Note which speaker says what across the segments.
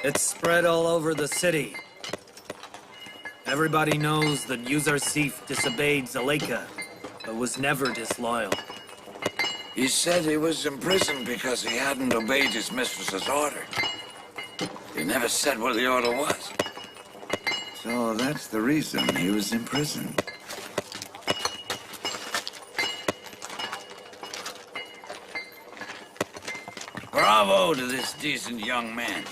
Speaker 1: It's spread all over the city. Everybody knows that Yousuf disobeyed Zuleika, but was never disloyal.
Speaker 2: He said he was imprisoned because he hadn't obeyed his mistress's order. He never said what the order was. So that's the reason he was imprisoned. Bravo to this decent young man.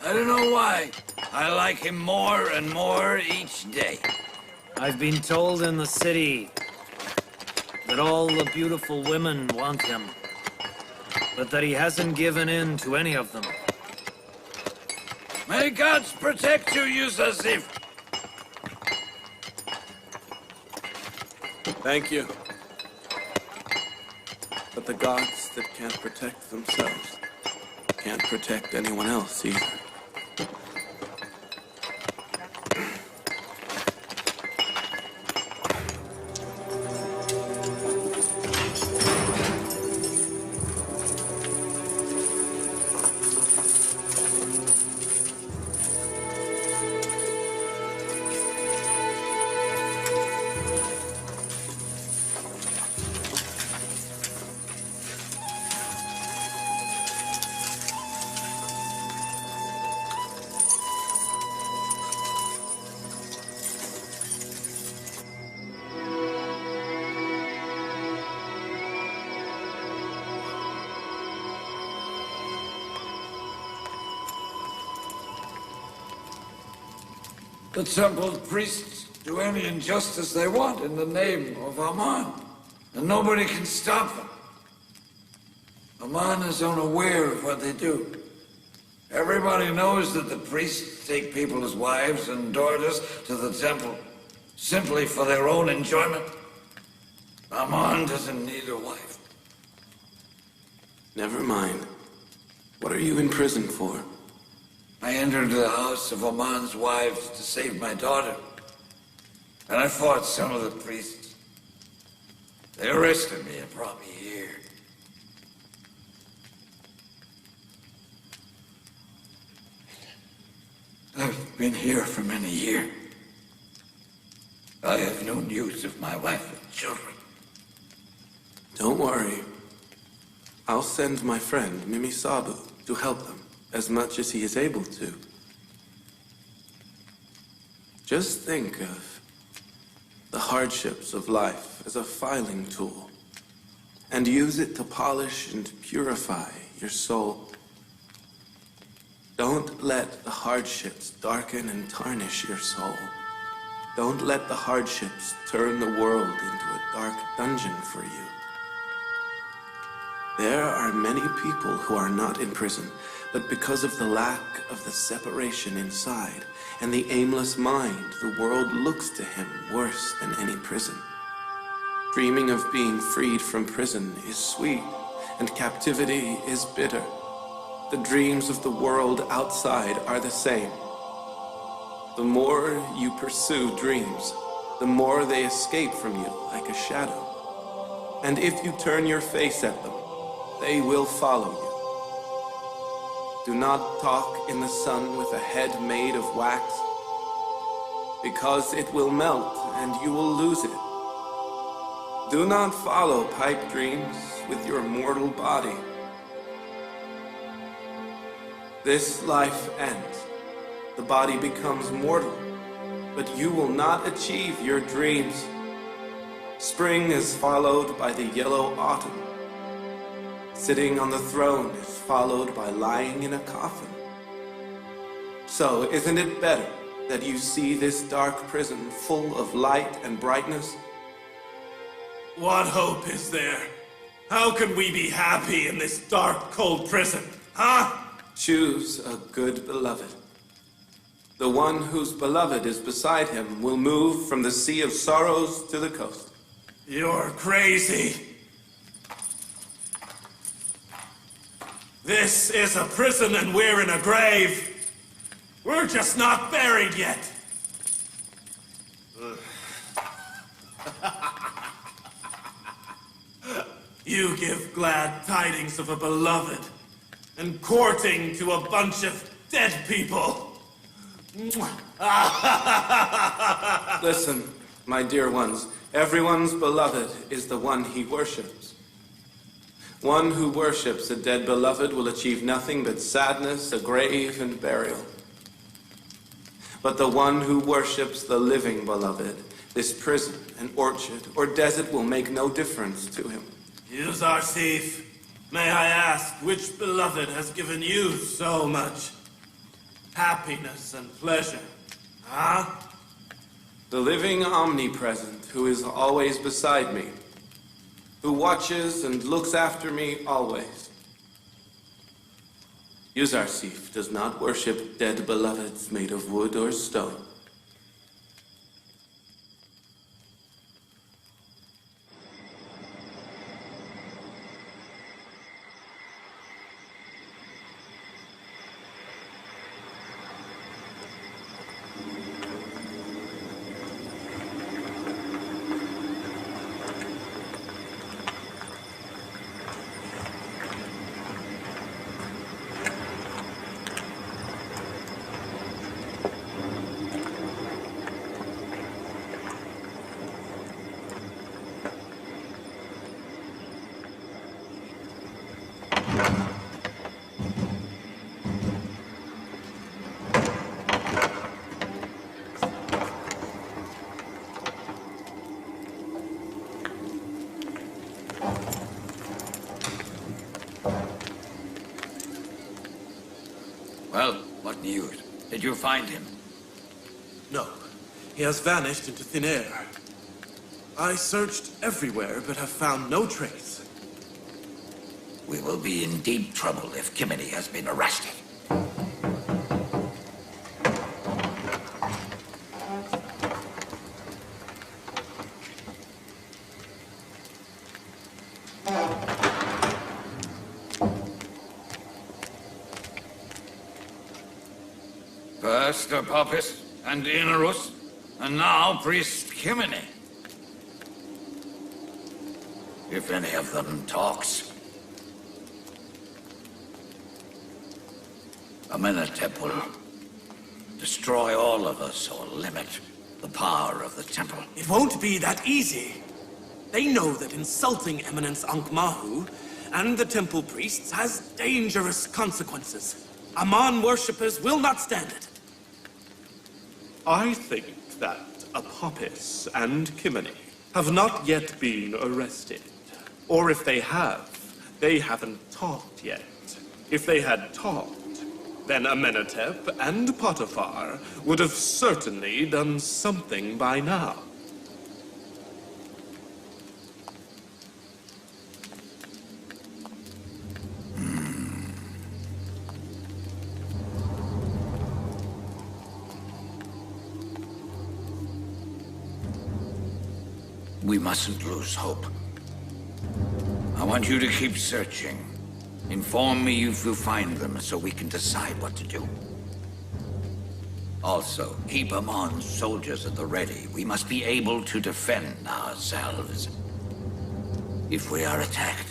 Speaker 2: I don't know why. I like him more and more each day.
Speaker 1: I've been told in the city that all the beautiful women want him, but that he hasn't given in to any of them.
Speaker 2: May gods protect you, Yusuf.
Speaker 3: Thank you. But the gods that can't protect themselves can't protect anyone else either.
Speaker 2: The temple priests do any injustice they want in the name of Aman, and nobody can stop them. Aman is unaware of what they do. Everybody knows that the priests take people as wives and daughters to the temple simply for their own enjoyment. Aman doesn't need a wife.
Speaker 3: Never mind. What are you in prison for?
Speaker 2: I entered the house of Aman's wives to save my daughter. And I fought some of the priests. They arrested me and brought me here. I've been here for many years. I have known Yousuf, my wife and children.
Speaker 3: Don't worry. I'll send my friend, Mimi Sabu, to help them as much as he is able to. Just think of the hardships of life as a filing tool, and use it to polish and purify your soul. Don't let the hardships darken and tarnish your soul. Don't let the hardships turn the world into a dark dungeon for you. There are many people who are not in prison, but because of the lack of the separation inside and the aimless mind, the world looks to him worse than any prison. Dreaming of being freed from prison is sweet, and captivity is bitter. The dreams of the world outside are the same. The more you pursue dreams, the more they escape from you like a shadow. And if you turn your face at them, they will follow you. Do not talk in the sun with a head made of wax, because it will melt and you will lose it. Do not follow pipe dreams with your mortal body. This life ends. The body becomes mortal, but you will not achieve your dreams. Spring is followed by the yellow autumn. Sitting on the throne is followed by lying in a coffin. So, isn't it better that you see this dark prison full of light and brightness?
Speaker 4: What hope is there? How can we be happy in this dark, cold prison, huh?
Speaker 3: Choose a good beloved. The one whose beloved is beside him will move from the sea of sorrows to the coast.
Speaker 4: You're crazy. This is a prison and we're in a grave. We're just not buried yet. You give glad tidings of a beloved and courting to a bunch of dead people.
Speaker 3: Listen, my dear ones, everyone's beloved is the one he worships. One who worships a dead beloved will achieve nothing but sadness, a grave, and burial. But the one who worships the living beloved, this prison, an orchard, or desert will make no difference to him.
Speaker 4: Yousuf, may I ask, which beloved has given you so much happiness and pleasure? Huh?
Speaker 3: The living omnipresent, who is always beside me, who watches and looks after me always. Yousuf does not worship dead beloveds made of wood or stone.
Speaker 2: Well, what news? Did you find him?
Speaker 4: No. He has vanished into thin air. I searched everywhere, but have found no trace.
Speaker 2: We will be in deep trouble if Kimini has been arrested. First the Papist and Inarus, and now Priest Kimini. If any of them talks, Amenhotep will destroy all of us or limit the power of the temple.
Speaker 4: It won't be that easy. They know that insulting Eminence Ankh-Mahu and the temple priests has dangerous consequences. Aman worshippers will not stand it.
Speaker 5: I think that Apopis and Kimini have not yet been arrested. Or if they have, they haven't talked yet. If they had talked, then Amenhotep and Potiphar would have certainly done something by now.
Speaker 2: We mustn't lose hope. I want you to keep searching. Inform me if you find them so we can decide what to do. Also, keep Amon's soldiers at the ready. We must be able to defend ourselves if we are attacked.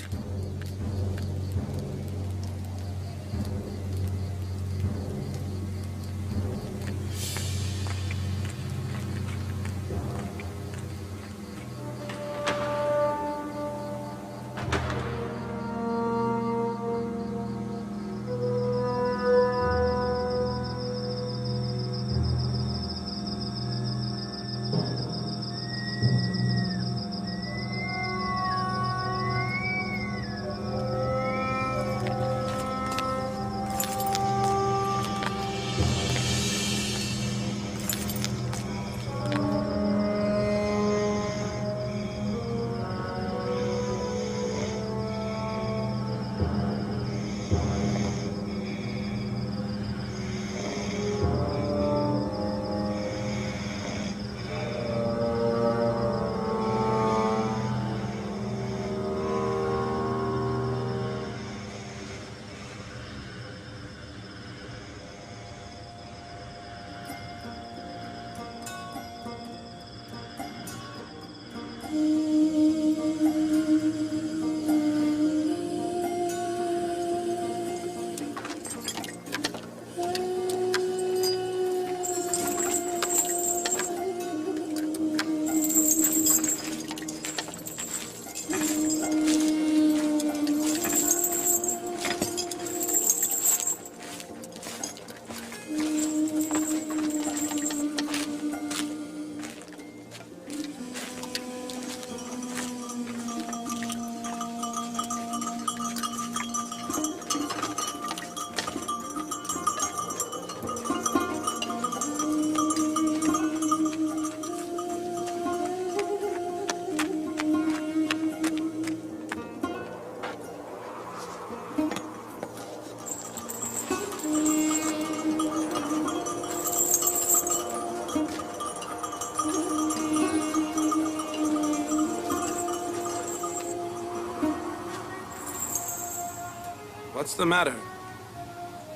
Speaker 3: What's the matter?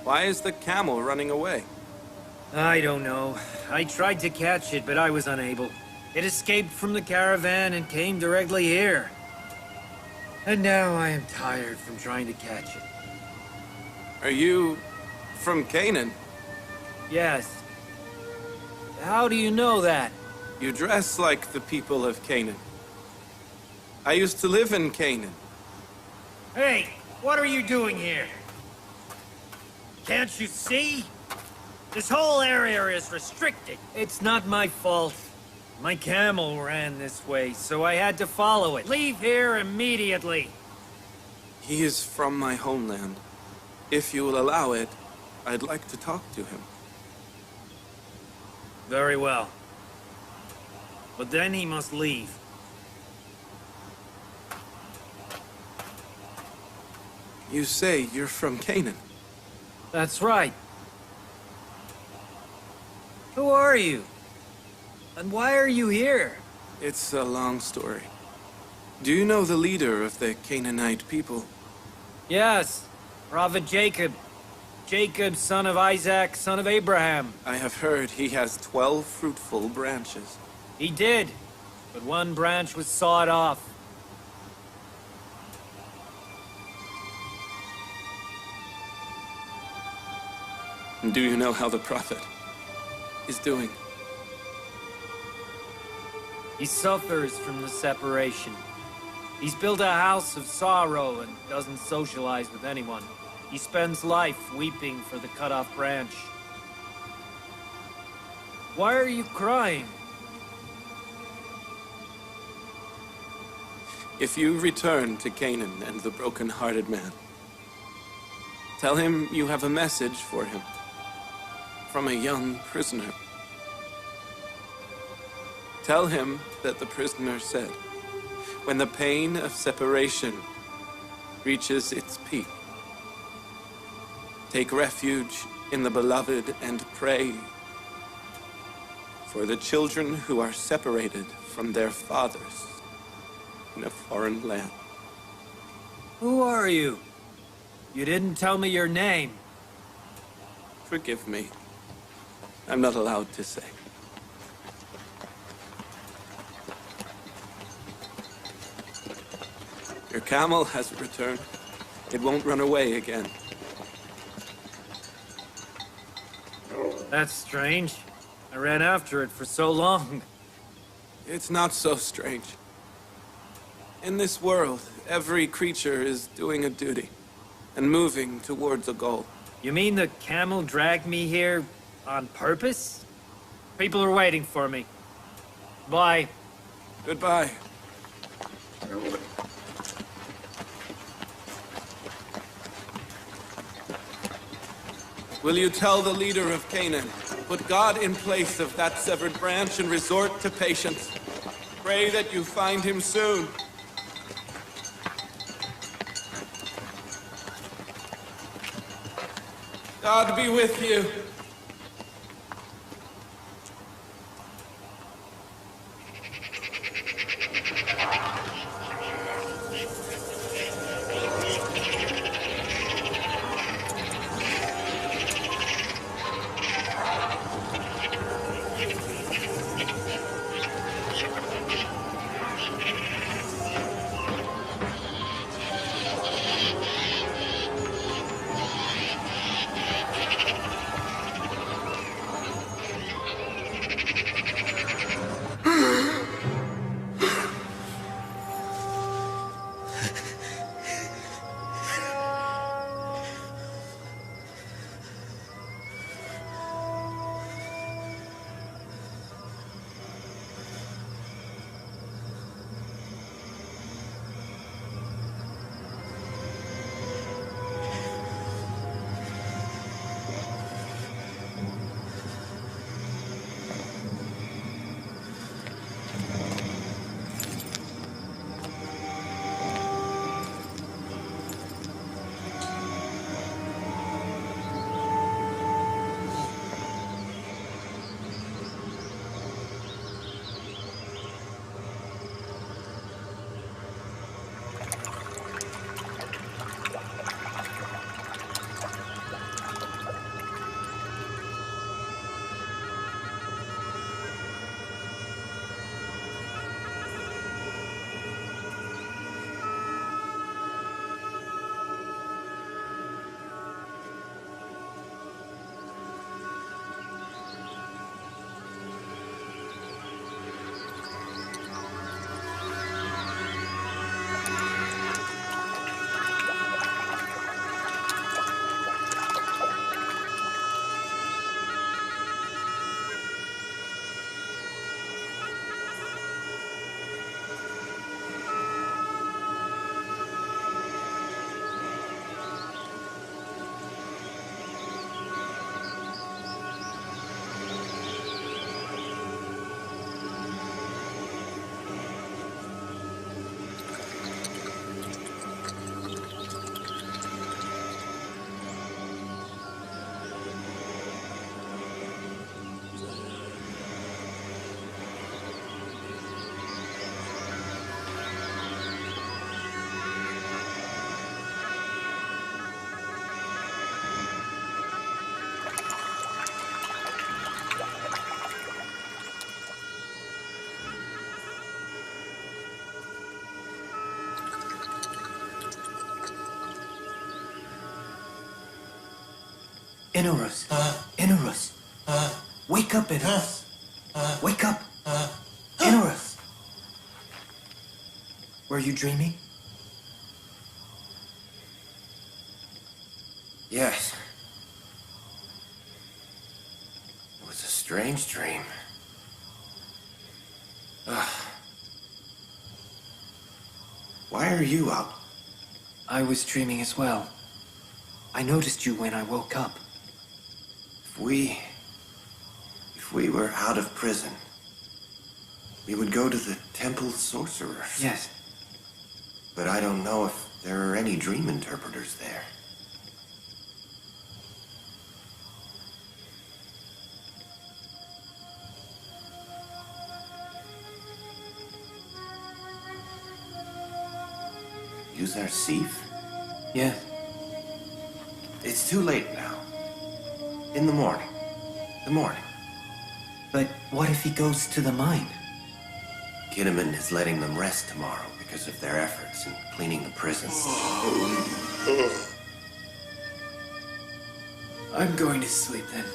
Speaker 3: Why is the camel running away?
Speaker 1: I don't know. I tried to catch it, but I was unable. It escaped from the caravan and came directly here. And now I am tired from trying to catch it.
Speaker 3: Are you from Canaan?
Speaker 1: Yes. How do you know that?
Speaker 3: You dress like the people of Canaan. I used to live in Canaan.
Speaker 1: Hey, what are you doing here? Can't you see? This whole area is restricted. It's not my fault. My camel ran this way, so I had to follow it. Leave here immediately.
Speaker 3: He is from my homeland. If you will allow it, I'd like to talk to him.
Speaker 1: Very well. But then he must leave.
Speaker 3: You say you're from Canaan.
Speaker 1: That's right. Who are you? And why are you here?
Speaker 3: It's a long story. Do you know the leader of the Canaanite people?
Speaker 1: Yes, Prophet Jacob. Jacob, son of Isaac, son of Abraham.
Speaker 3: I have heard he has 12 fruitful branches.
Speaker 1: He did, but one branch was sawed off.
Speaker 3: Do you know how the prophet is doing?
Speaker 1: He suffers from the separation. He's built a house of sorrow and doesn't socialize with anyone. He spends life weeping for the cut-off branch. Why are you crying?
Speaker 3: If you return to Canaan and the broken-hearted man, tell him you have a message for him from a young prisoner. Tell him that the prisoner said, when the pain of separation reaches its peak, take refuge in the beloved and pray for the children who are separated from their fathers in a foreign land.
Speaker 1: Who are you? You didn't tell me your name.
Speaker 3: Forgive me. I'm not allowed to say. Your camel has returned. It won't run away again.
Speaker 1: That's strange. I ran after it for so long.
Speaker 3: It's not so strange. In this world, every creature is doing a duty and moving towards a goal.
Speaker 1: You mean the camel dragged me here on purpose? People are waiting for me. Bye.
Speaker 3: Goodbye. Will you tell the leader of Canaan, put God in place of that severed branch and resort to patience? Pray that you find him soon. God be with you.
Speaker 1: Inarus. Inarus. Wake up, Inarus. Wake up. Inarus. Were you dreaming?
Speaker 6: Yes. It was a strange dream. Why are you up?
Speaker 1: I was dreaming as well. I noticed you when I woke up.
Speaker 6: If we were out of prison, we would go to the temple sorcerers.
Speaker 1: Yes.
Speaker 6: But I don't know if there are any dream interpreters there. Yousuf?
Speaker 1: Yes.
Speaker 6: It's too late now. In the morning. The morning.
Speaker 1: But what if he goes to the mine?
Speaker 6: Kinnaman is letting them rest tomorrow because of their efforts in cleaning the prisons.
Speaker 1: I'm going to sleep then.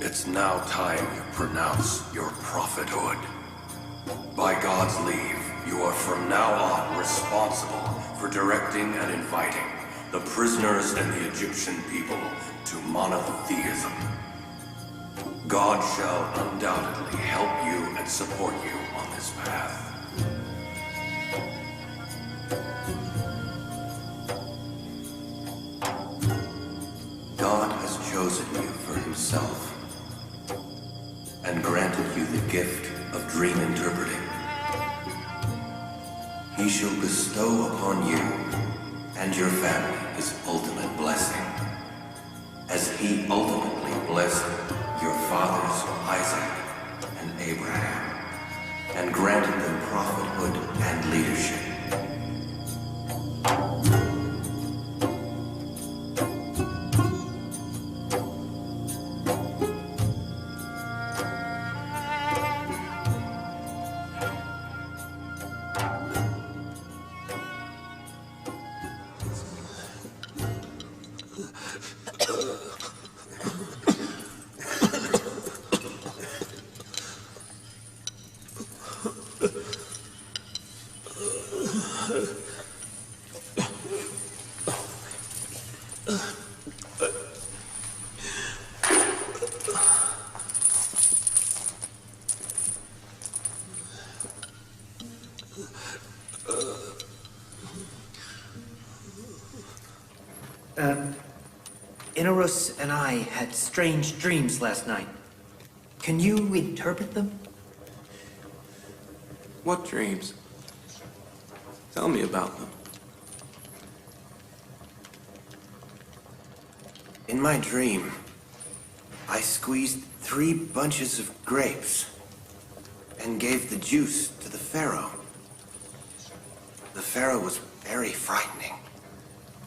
Speaker 7: It's now time you pronounce your prophethood. By God's leave, you are from now on responsible for directing and inviting the prisoners and the Egyptian people to monotheism. God shall undoubtedly help you and support you on this path. God has chosen you for himself and granted you the gift of dream interpreting. He shall bestow upon you and your family his ultimate blessing, as he ultimately blessed your fathers Isaac and Abraham, and granted them prophethood and leadership.
Speaker 1: Inarus and I had strange dreams last night. Can you interpret them?
Speaker 3: What dreams? Tell me about them.
Speaker 6: In my dream, I squeezed 3 bunches of grapes and gave the juice to the pharaoh. The pharaoh was very frightening.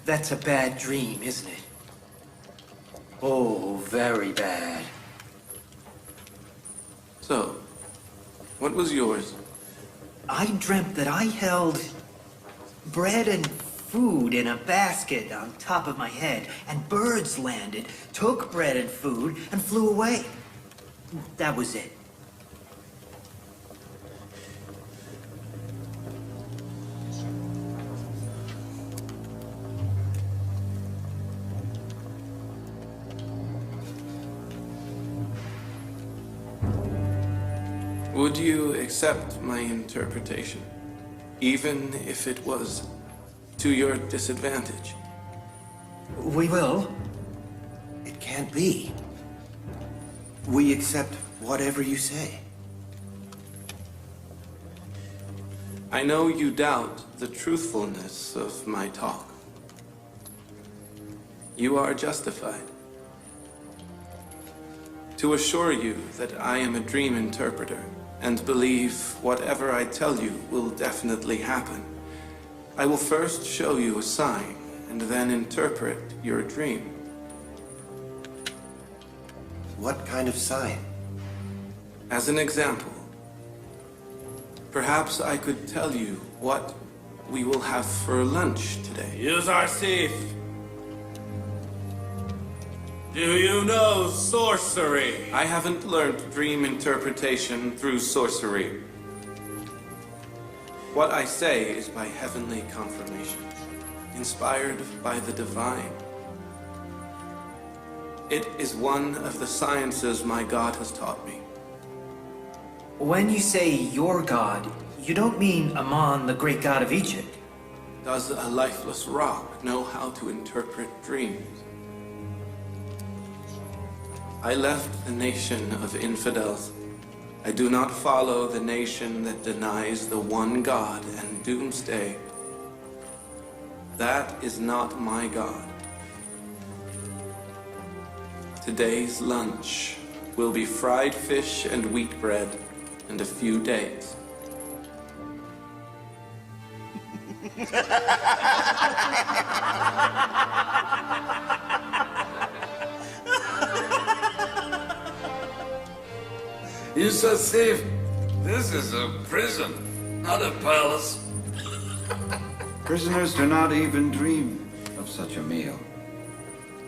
Speaker 1: That's a bad dream, isn't it? Oh, very bad.
Speaker 3: So, what was yours?
Speaker 1: I dreamt that I held bread and food in a basket on top of my head, and birds landed, took bread and food, and flew away. That was it.
Speaker 3: Would you accept my interpretation, even if it was to your disadvantage?
Speaker 1: We will.
Speaker 6: It can't be. We accept whatever you say.
Speaker 3: I know you doubt the truthfulness of my talk. You are justified. To assure you that I am a dream interpreter and believe whatever I tell you will definitely happen, I will first show you a sign and then interpret your dream.
Speaker 6: What kind of sign?
Speaker 3: As an example, perhaps I could tell you what we will have for lunch today.
Speaker 4: Yousuf, do you know sorcery?
Speaker 3: I haven't learned dream interpretation through sorcery. What I say is by heavenly confirmation, inspired by the divine. It is one of the sciences my God has taught me.
Speaker 1: When you say your god, you don't mean Amon, the great god of Egypt.
Speaker 3: Does a lifeless rock know how to interpret dreams? I left the nation of infidels. I do not follow the nation that denies the one God and doomsday. That is not my God. Today's lunch will be fried fish and wheat bread and a few dates.
Speaker 2: Yousuf, this is a prison, not a palace.
Speaker 8: Prisoners do not even dream of such a meal.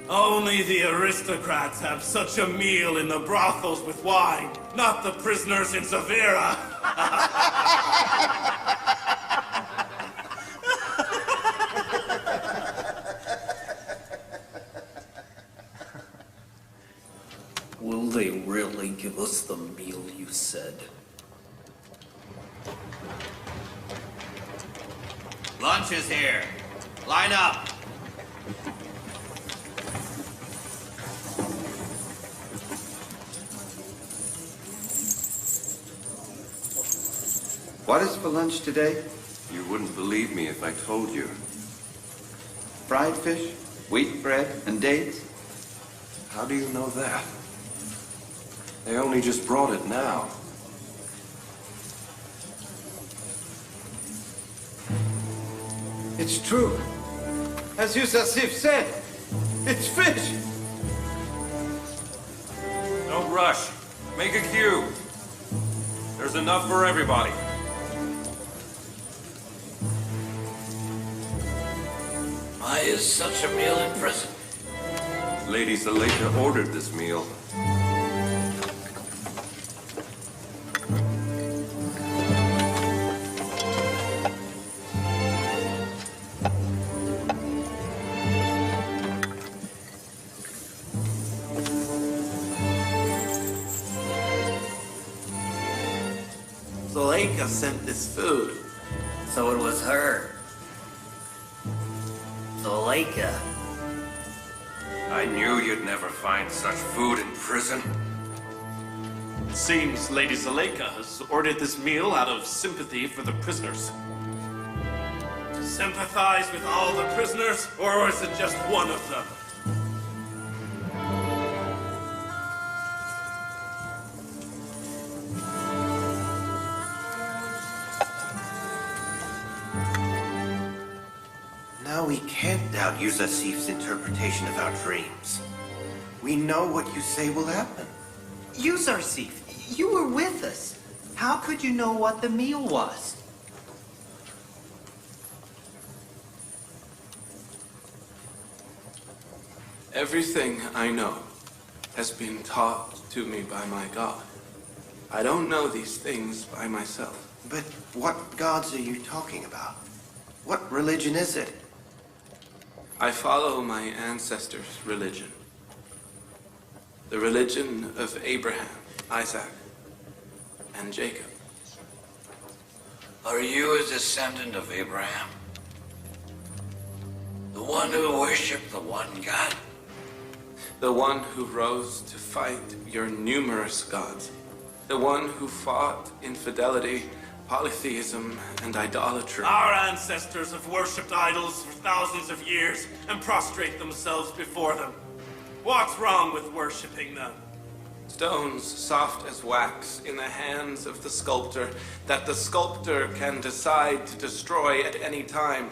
Speaker 4: Only the aristocrats have such a meal in the brothels with wine, not the prisoners in Sur'ah.
Speaker 9: Will they really give us the meal you said?
Speaker 6: Lunch is here. Line up.
Speaker 8: What is for lunch today?
Speaker 7: You wouldn't believe me if I told you.
Speaker 8: Fried fish, wheat bread, and dates?
Speaker 7: How do you know that? They only just brought it now.
Speaker 8: It's true. As Yousuf said, it's fish.
Speaker 7: Don't rush. Make a queue. There's enough for everybody.
Speaker 2: Why is such a meal in prison?
Speaker 7: Lady Zuleika ordered this meal.
Speaker 3: Zuleika sent this food.
Speaker 9: So it was her. Zuleika.
Speaker 7: I knew you'd never find such food in prison.
Speaker 5: It seems Lady Zuleika has ordered this meal out of sympathy for the prisoners.
Speaker 4: To sympathize with all the prisoners, or is it just one of them?
Speaker 6: Now we can't doubt Yusuf's interpretation of our dreams. We know what you say will happen.
Speaker 9: Yousuf, you were with us. How could you know what the meal was?
Speaker 3: Everything I know has been taught to me by my God. I don't know these things by myself.
Speaker 6: But what gods are you talking about? What religion is it?
Speaker 3: I follow my ancestors' religion. The religion of Abraham, Isaac, and Jacob.
Speaker 2: Are you a descendant of Abraham? The one who worshipped the one God?
Speaker 3: The one who rose to fight your numerous gods. The one who fought infidelity polytheism and idolatry.
Speaker 4: Our ancestors have worshipped idols for thousands of years and prostrate themselves before them. What's wrong with worshipping them?
Speaker 3: Stones soft as wax in the hands of the sculptor that the sculptor can decide to destroy at any time.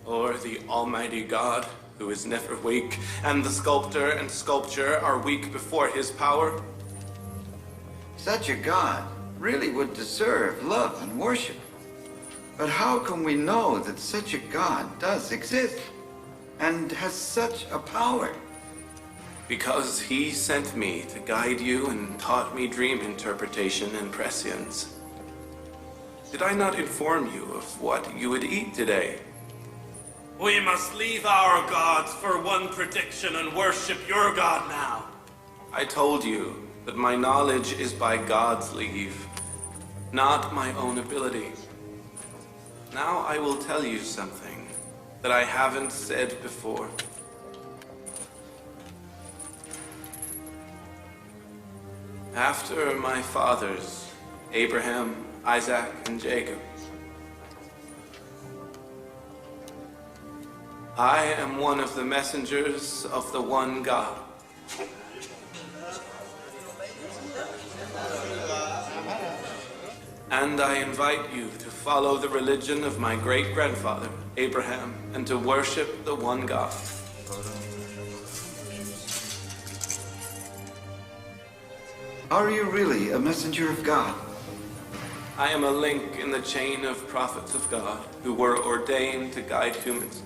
Speaker 3: Or the Almighty God, who is never weak, and the sculptor and sculpture are weak before his power.
Speaker 8: Such a God really would deserve love and worship. But how can we know that such a God does exist and has such a power?
Speaker 3: Because he sent me to guide you and taught me dream interpretation and prescience. Did I not inform you of what you would eat today?
Speaker 4: We must leave our gods for one prediction and worship your God now.
Speaker 3: I told you that my knowledge is by God's leave, not my own ability. Now I will tell you something that I haven't said before. After my fathers, Abraham, Isaac, and Jacob, I am one of the messengers of the one God. And I invite you to follow the religion of my great-grandfather, Abraham, and to worship the one God.
Speaker 8: Are you really a messenger of God?
Speaker 3: I am a link in the chain of prophets of God who were ordained to guide humans.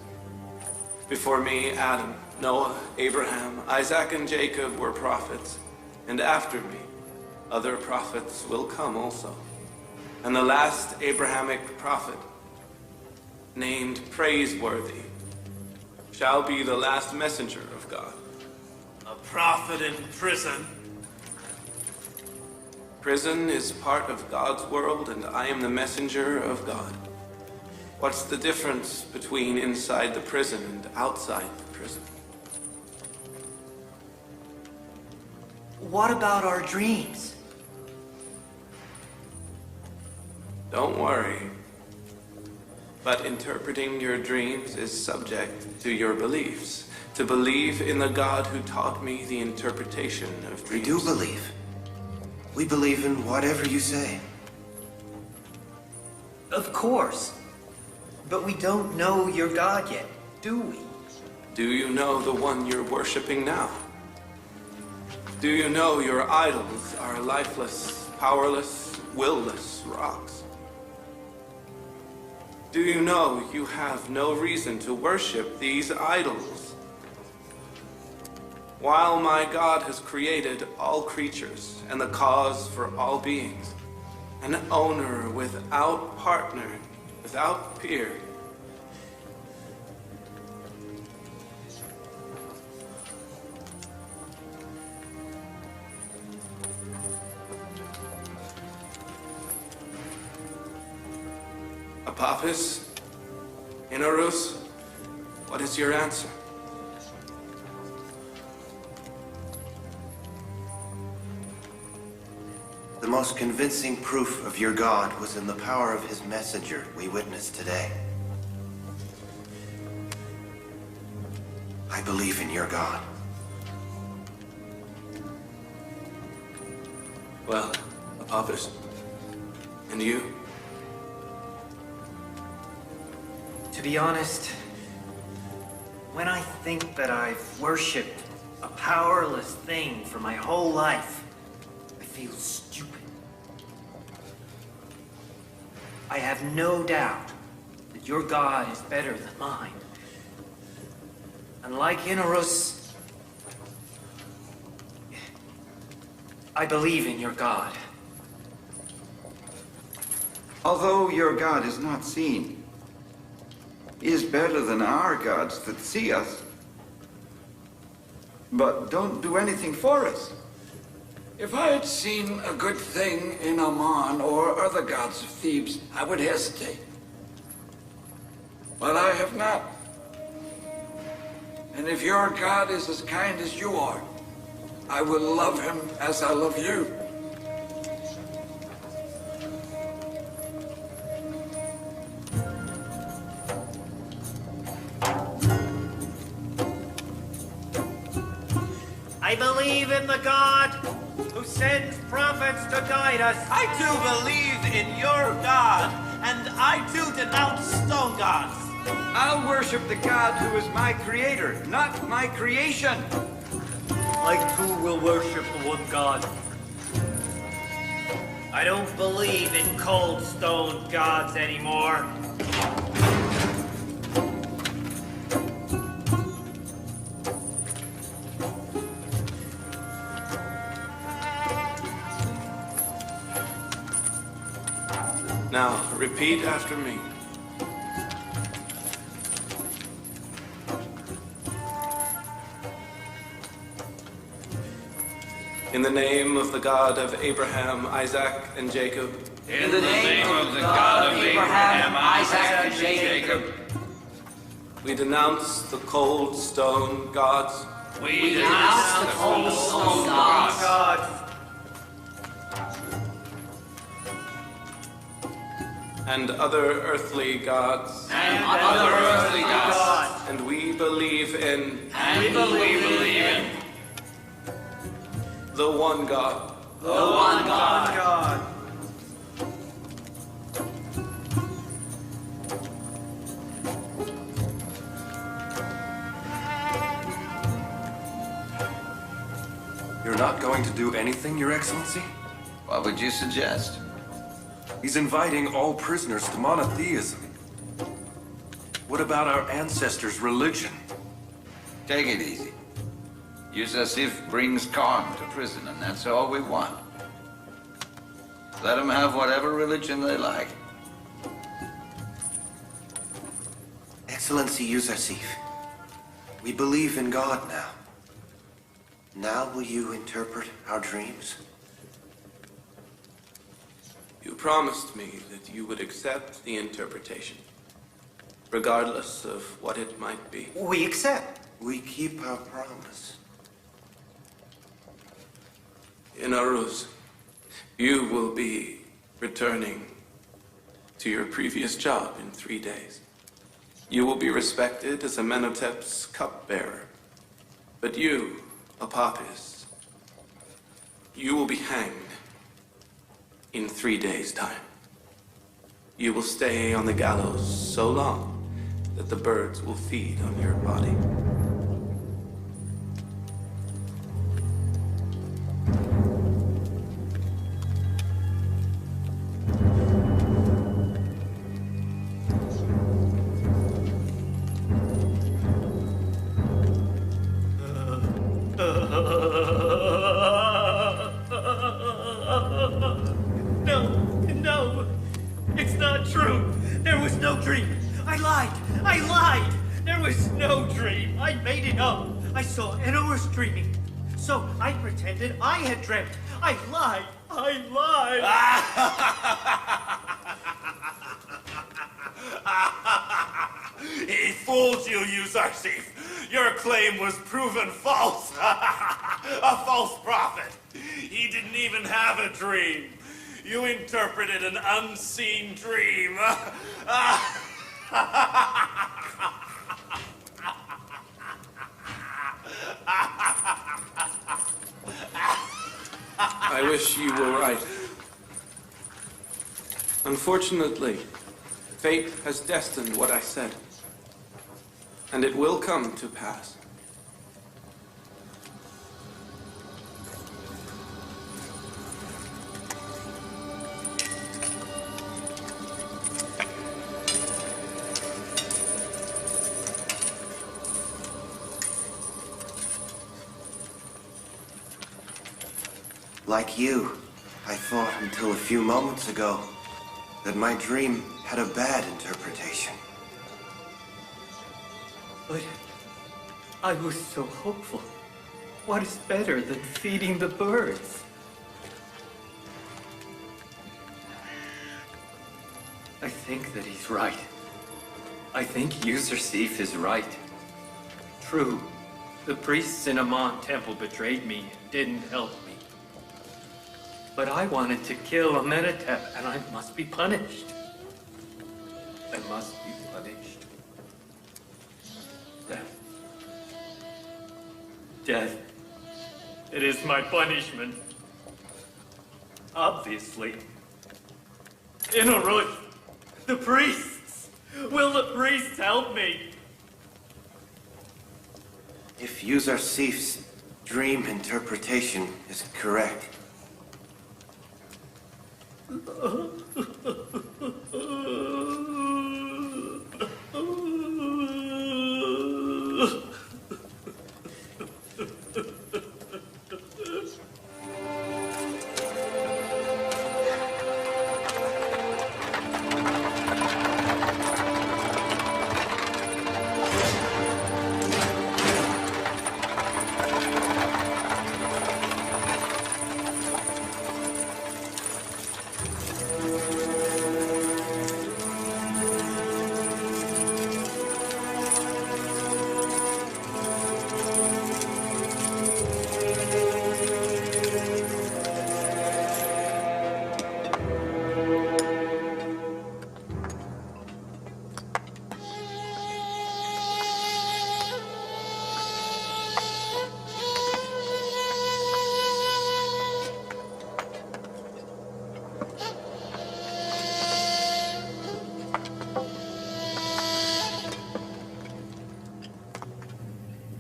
Speaker 3: Before me, Adam, Noah, Abraham, Isaac, and Jacob were prophets, and after me, other prophets will come also. And the last Abrahamic prophet, named Praiseworthy, shall be the last messenger of God.
Speaker 4: A prophet in prison?
Speaker 3: Prison is part of God's world, and I am the messenger of God. What's the difference between inside the prison and outside the prison?
Speaker 9: What about our dreams?
Speaker 3: Don't worry. But interpreting your dreams is subject to your beliefs. To believe in the God who taught me the interpretation of dreams.
Speaker 6: We do believe. We believe in whatever you say.
Speaker 9: Of course. But we don't know your God yet, do we?
Speaker 3: Do you know the one you're worshiping now? Do you know your idols are lifeless, powerless, will-less rocks? Do you know you have no reason to worship these idols? While my God has created all creatures and the cause for all beings, an owner without partner, without peer, Apopis, Inorus, what is your answer?
Speaker 6: The most convincing proof of your God was in the power of his messenger we witnessed today. I believe in your God.
Speaker 3: Well, Apopis, and you?
Speaker 9: To be honest, when I think that I've worshipped a powerless thing for my whole life, I feel stupid. I have no doubt that your God is better than mine. And like Inorus, I believe in your God.
Speaker 8: Although your God is not seen, he is better than our gods that see us, but don't do anything for us.
Speaker 2: If I had seen a good thing in Ammon or other gods of Thebes, I would hesitate. But I have not. And if your God is as kind as you are, I will love him as I love you.
Speaker 1: in the God who sends prophets to guide us.
Speaker 4: I too believe in your God, and I too denounce stone gods.
Speaker 8: I'll worship the God who is my creator, not my creation.
Speaker 1: I too will worship the one God. I don't believe in cold stone gods anymore.
Speaker 3: Now, repeat after me. In the name of the God of Abraham, Isaac, and Jacob.
Speaker 2: In the name of the God of Abraham, Isaac, and Jacob.
Speaker 3: We denounce the cold stone gods.
Speaker 2: We denounce the cold stone gods.
Speaker 3: And other earthly gods.
Speaker 2: And other earthly gods.
Speaker 3: And we believe in.
Speaker 2: And we believe in.
Speaker 3: The one God.
Speaker 2: The one God.
Speaker 1: God.
Speaker 7: You're not going to do anything, Your Excellency?
Speaker 8: What would you suggest?
Speaker 7: He's inviting all prisoners to monotheism. What about our ancestors' religion?
Speaker 8: Take it easy. Yousuf brings calm to prison, and that's all we want. Let them have whatever religion they like.
Speaker 6: Excellency Yousuf, we believe in God now. Now will you interpret our dreams?
Speaker 3: You promised me that you would accept the interpretation, regardless of what it might be.
Speaker 9: We accept.
Speaker 6: We keep our promise.
Speaker 3: In Aruz, you will be returning to your previous job in 3 days. You will be respected as Amenhotep's cupbearer. But you, Apopis, you will be hanged in 3 days' time. You will stay on the gallows so long that the birds will feed on your body.
Speaker 1: No, it's not true. There was no dream. I lied. There was no dream. I made it up. I saw Enor dreaming. So I pretended I had dreamt. I lied.
Speaker 4: He fooled you, Yousuf. Your claim was proven false. A false prophet. He didn't even have a dream. You interpreted an unseen dream.
Speaker 3: I wish you were right. Unfortunately, fate has destined what I said, and it will come to pass.
Speaker 6: Like you, I thought until a few moments ago that my dream had a bad interpretation.
Speaker 1: But I was so hopeful. What is better than feeding the birds? I think that he's right. I think Yousuf is right. True, the priests in Amon Temple betrayed me and didn't help me. But I wanted to kill Amenhotep, and I must be punished. I must be punished. Death.
Speaker 5: It is my punishment. Obviously. Inarush, the priests! Will the priests help me?
Speaker 6: If Yusuf's dream interpretation is correct,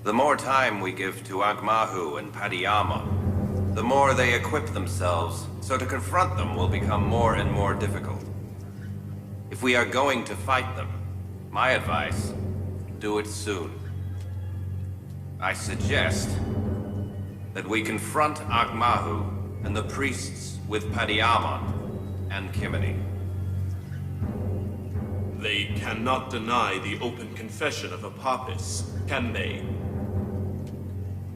Speaker 6: the more time we give to Agmahu and Padiyama, the more they equip themselves, so to confront them will become more and more difficult. If we are going to fight them, my advice, do it soon. I suggest that we confront Agmahu and the priests with Padiyama and Kimini.
Speaker 5: They cannot deny the open confession of Apophis, can they?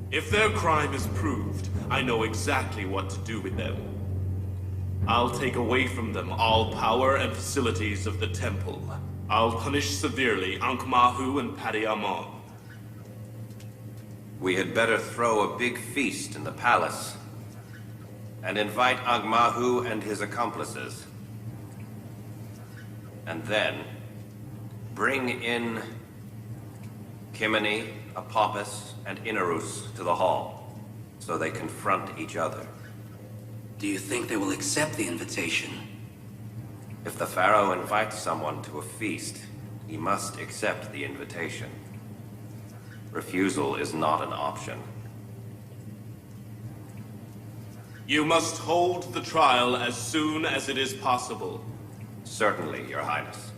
Speaker 5: If their crime is proved, I know exactly what to do with them. I'll take away from them all power and facilities of the temple. I'll punish severely Ankmahu and Padiyama.
Speaker 6: We had better throw a big feast in the palace and invite Agmahu and his accomplices. And then bring in Kimini, Apophis, and Inarus to the hall, so they confront each other.
Speaker 10: Do you think they will accept the invitation?
Speaker 6: If the Pharaoh invites someone to a feast, he must accept the invitation. Refusal is not an option.
Speaker 5: You must hold the trial as soon as it is possible.
Speaker 6: Certainly, Your Highness.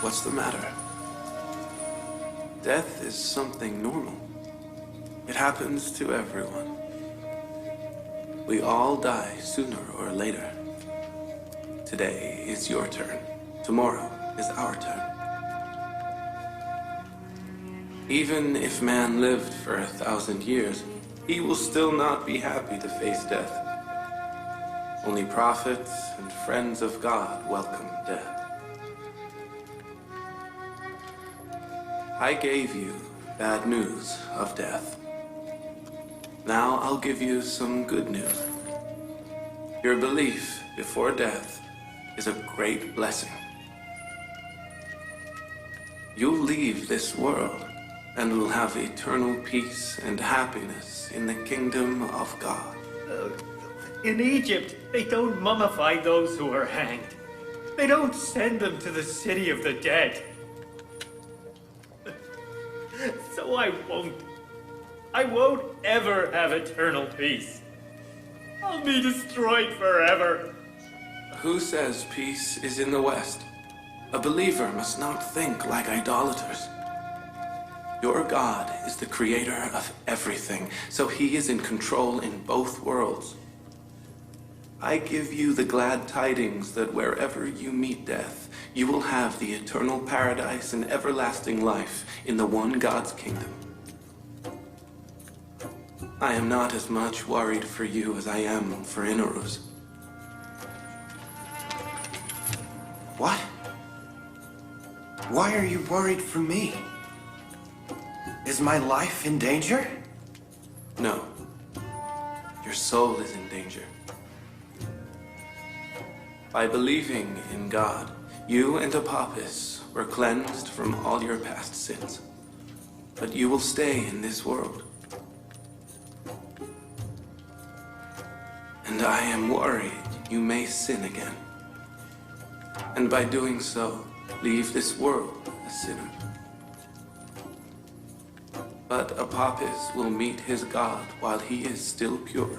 Speaker 3: What's the matter? Death is something normal. It happens to everyone. We all die sooner or later. Today is your turn. Tomorrow is our turn. Even if man lived for 1,000 years, he will still not be happy to face death. Only prophets and friends of God welcome death. I gave you bad news of death. Now I'll give you some good news. Your belief before death is a great blessing. You'll leave this world and will have eternal peace and happiness in the kingdom of God.
Speaker 9: In Egypt, they don't mummify those who are hanged. They don't send them to the city of the dead. So I won't ever have eternal peace. I'll be destroyed forever.
Speaker 3: Who says peace is in the West? A believer must not think like idolaters. Your God is the creator of everything, so he is in control in both worlds. I give you the glad tidings that wherever you meet death, you will have the eternal paradise and everlasting life in the one God's kingdom. I am not as much worried for you as I am for Inaruz.
Speaker 6: What? Why are you worried for me? Is my life in danger?
Speaker 3: No. Your soul is in danger. By believing in God, you and Apophis were cleansed from all your past sins. But you will stay in this world. And I am worried you may sin again. And by doing so, leave this world a sinner. But Apophis will meet his God while he is still pure.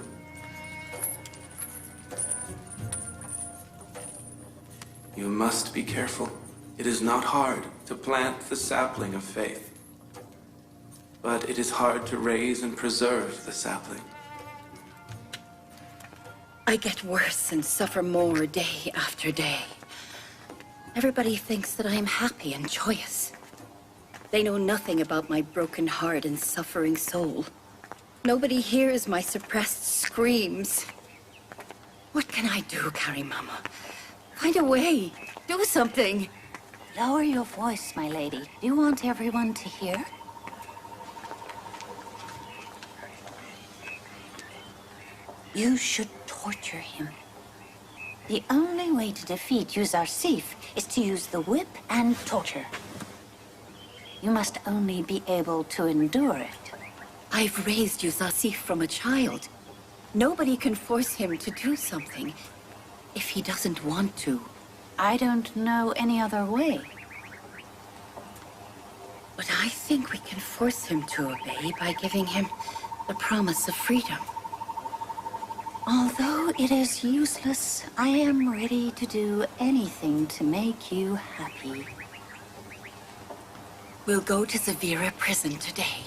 Speaker 3: You must be careful. It is not hard to plant the sapling of faith, but it is hard to raise and preserve the sapling.
Speaker 11: I get worse and suffer more day after day. Everybody thinks that I am happy and joyous. They know nothing about my broken heart and suffering soul. Nobody hears my suppressed screams. What can I do, Karimama? Find a way. Do something.
Speaker 12: Lower your voice, my lady. Do you want everyone to hear? You should torture him. The only way to defeat Yusuf is to use the whip and torture. You must only be able to endure it.
Speaker 11: I've raised Yusuf from a child. Nobody can force him to do something if he doesn't want to.
Speaker 12: I don't know any other way.
Speaker 11: But I think we can force him to obey by giving him the promise of freedom.
Speaker 12: Although it is useless, I am ready to do anything to make you happy.
Speaker 11: We'll go to Zavira prison today.